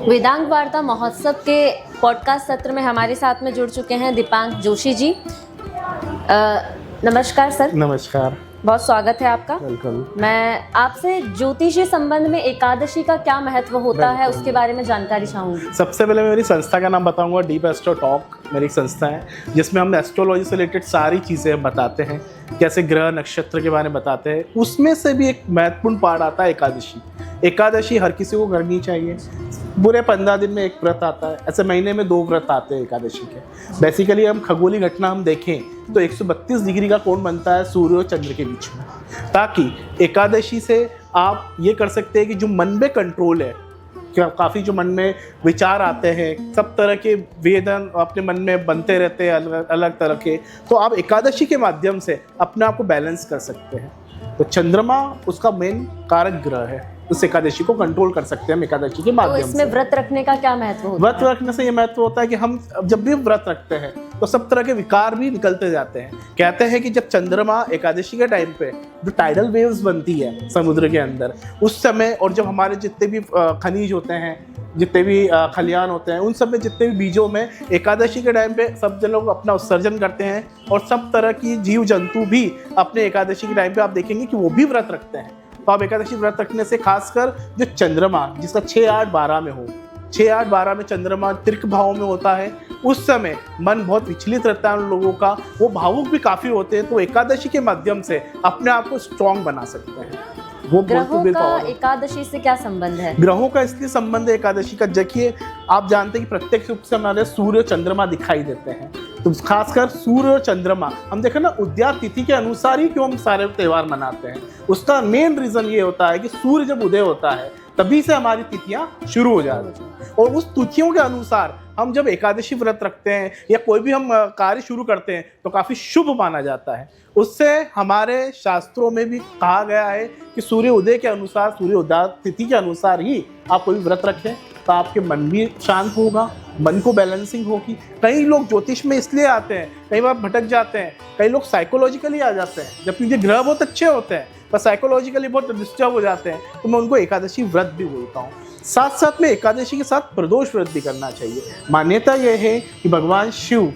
वेदांग वार्ता महोत्सव के पॉडकास्ट सत्र में हमारे साथ में जुड़ चुके हैं दीपांक जोशी जी। नमस्कार सर। नमस्कार, बहुत स्वागत है आपका। वेलकम। मैं आपसे ज्योतिषी संबंध में एकादशी का क्या महत्व होता है उसके बारे में जानकारी चाहूंगी। सबसे पहले मैं मेरी संस्था का नाम बताऊंगा। डीप एस्ट्रो टॉक मेरी एक संस्था है जिसमें हम एस्ट्रोलॉजी से रिलेटेड सारी चीज़ें बताते हैं, कैसे ग्रह नक्षत्र के बारे में बताते हैं। उसमें से भी एक महत्वपूर्ण पार्ट आता है एकादशी। एकादशी हर किसी को करनी चाहिए। पूरे 15 दिन में एक व्रत आता है, ऐसे महीने में 2 व्रत आते हैं एकादशी के। बेसिकली हम खगोली घटना हम देखें तो 132 डिग्री का कोण बनता है सूर्य और चंद्र के बीच में, ताकि एकादशी से आप ये कर सकते हैं कि जो मन में कंट्रोल है, काफ़ी जो मन में विचार आते हैं, सब तरह के वेदन अपने मन में बनते रहते हैं अलग अलग तरह के, तो आप एकादशी के माध्यम से अपने आप को बैलेंस कर सकते हैं। तो चंद्रमा उसका मेन कारक ग्रह है, उस एकादशी को कंट्रोल कर सकते हैं हम एकादशी के माध्यम से। तो इसमें व्रत रखने का क्या महत्व होता है? व्रत रखने से ये महत्व होता है कि हम जब भी व्रत रखते हैं तो सब तरह के विकार भी निकलते जाते हैं। कहते हैं कि जब चंद्रमा एकादशी के टाइम पे जो टाइडल वेव्स बनती है समुद्र के अंदर, उस समय, और जब हमारे जितने भी खनिज होते हैं, जितने भी खलियान होते हैं, उन सब में जितने भी बीजों में एकादशी के टाइम पे सब लोग अपना उत्सर्जन करते हैं, और सब तरह की जीव जंतु भी अपने एकादशी के टाइम पे आप देखेंगे कि वो भी व्रत रखते हैं। तो आप एकादशी व्रत रखने से खासकर जो चंद्रमा जिसका 6, 8, 12 में हो, 6, 8, 12 में चंद्रमा तिर्क भाव में होता है, उस समय मन बहुत विचलित रहता है उन लोगों का, वो भावुक भी काफ़ी होते हैं। तो एकादशी के माध्यम से अपने आप को स्ट्रॉन्ग बना सकते हैं। वो ग्रहों का एकादशी से क्या संबंध है? ग्रहों का इसलिए संबंध है एकादशी का, देखिए आप जानते हैं कि प्रत्यक्ष रूप से हमारे सूर्य चंद्रमा दिखाई देते हैं, तो खासकर सूर्य और चंद्रमा हम देखें ना, उदयात तिथि के अनुसार ही क्यों हम सारे त्यौहार मनाते हैं। उसका मेन रीजन ये होता है कि सूर्य जब उदय होता है तभी से हमारी तिथियां शुरू हो जाती हैं, और उस तिथियों के अनुसार हम जब एकादशी व्रत रखते हैं या कोई भी हम कार्य शुरू करते हैं तो काफ़ी शुभ माना जाता है। उससे हमारे शास्त्रों में भी कहा गया है कि सूर्य उदय के अनुसार, सूर्य उदय तिथि के अनुसार ही आप कोई व्रत रखें तो आपके मन भी शांत होगा, मन को बैलेंसिंग होगी। कई लोग ज्योतिष में इसलिए आते हैं, कई बार भटक जाते हैं, कई लोग साइकोलॉजिकली आ जाते हैं, जबकि उनके ग्रह बहुत अच्छे होते हैं पर साइकोलॉजिकली बहुत डिस्टर्ब हो जाते हैं, तो मैं उनको एकादशी व्रत भी बोलता हूँ। साथ साथ में एकादशी के साथ प्रदोष व्रत भी करना चाहिए। मान्यता यह है कि भगवान शिव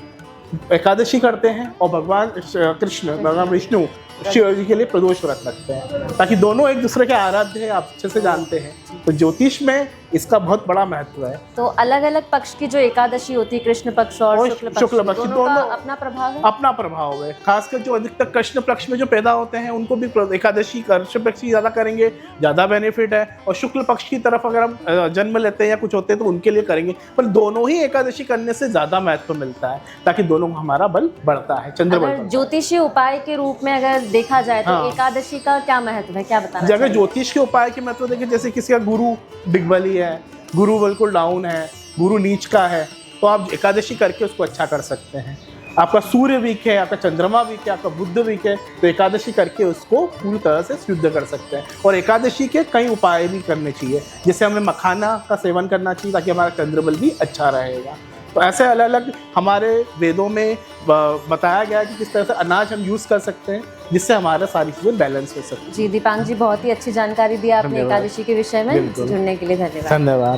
एकादशी करते हैं और भगवान कृष्ण, भगवान विष्णु शिव जी के लिए प्रदोष व्रत रखते हैं, ताकि दोनों एक दूसरे के आराध्य हैं, आप अच्छे से जानते हैं। तो ज्योतिष में इसका बहुत बड़ा महत्व है। तो अलग अलग पक्ष की जो एकादशी होती है, कृष्ण पक्ष और शुक्ल पक्ष, दोनों का अपना प्रभाव है। अपना प्रभाव है। खासकर जो अधिकतर कृष्ण पक्ष में जो पैदा होते हैं उनको भी एकादशी कृष्ण पक्ष की ज़्यादा करेंगे, ज़्यादा बेनिफिट है। और शुक्ल पक्ष की तरफ अगर हम जन्म लेते हैं या कुछ होते हैं तो उनके लिए करेंगे, पर दोनों ही एकादशी करने से ज़्यादा महत्व मिलता है, ताकि दोनों का हमारा बल बढ़ता है, चंद्र बल। ज्योतिषीय उपाय के रूप में अगर देखा जाए तो एकादशी का क्या महत्व है, क्या बताना? अगर ज्योतिष के उपाय के महत्व देखें, जैसे किसी का गुरु दिग्बली है, गुरु बिल्कुल डाउन है, गुरु नीच का है, तो आप एकादशी करके उसको अच्छा कर सकते हैं। आपका सूर्य वीक है, आपका चंद्रमा वीक है, आपका बुध वीक है, तो एकादशी करके उसको पूरी तरह से शुद्ध कर सकते हैं। और एकादशी के कई उपाय भी करने चाहिए, जैसे हमें मखाना का सेवन करना चाहिए ताकि हमारा चंद्रबल भी अच्छा रहेगा। तो ऐसे अलग अलग हमारे वेदों में बताया गया है कि किस तरह से अनाज हम यूज़ कर सकते हैं जिससे हमारा सारी चीज़ें बैलेंस हो सकती है। जी दीपांक जी, बहुत ही अच्छी जानकारी दी आपने एकादशी के विषय में। जुड़ने के लिए धन्यवाद। धन्यवाद।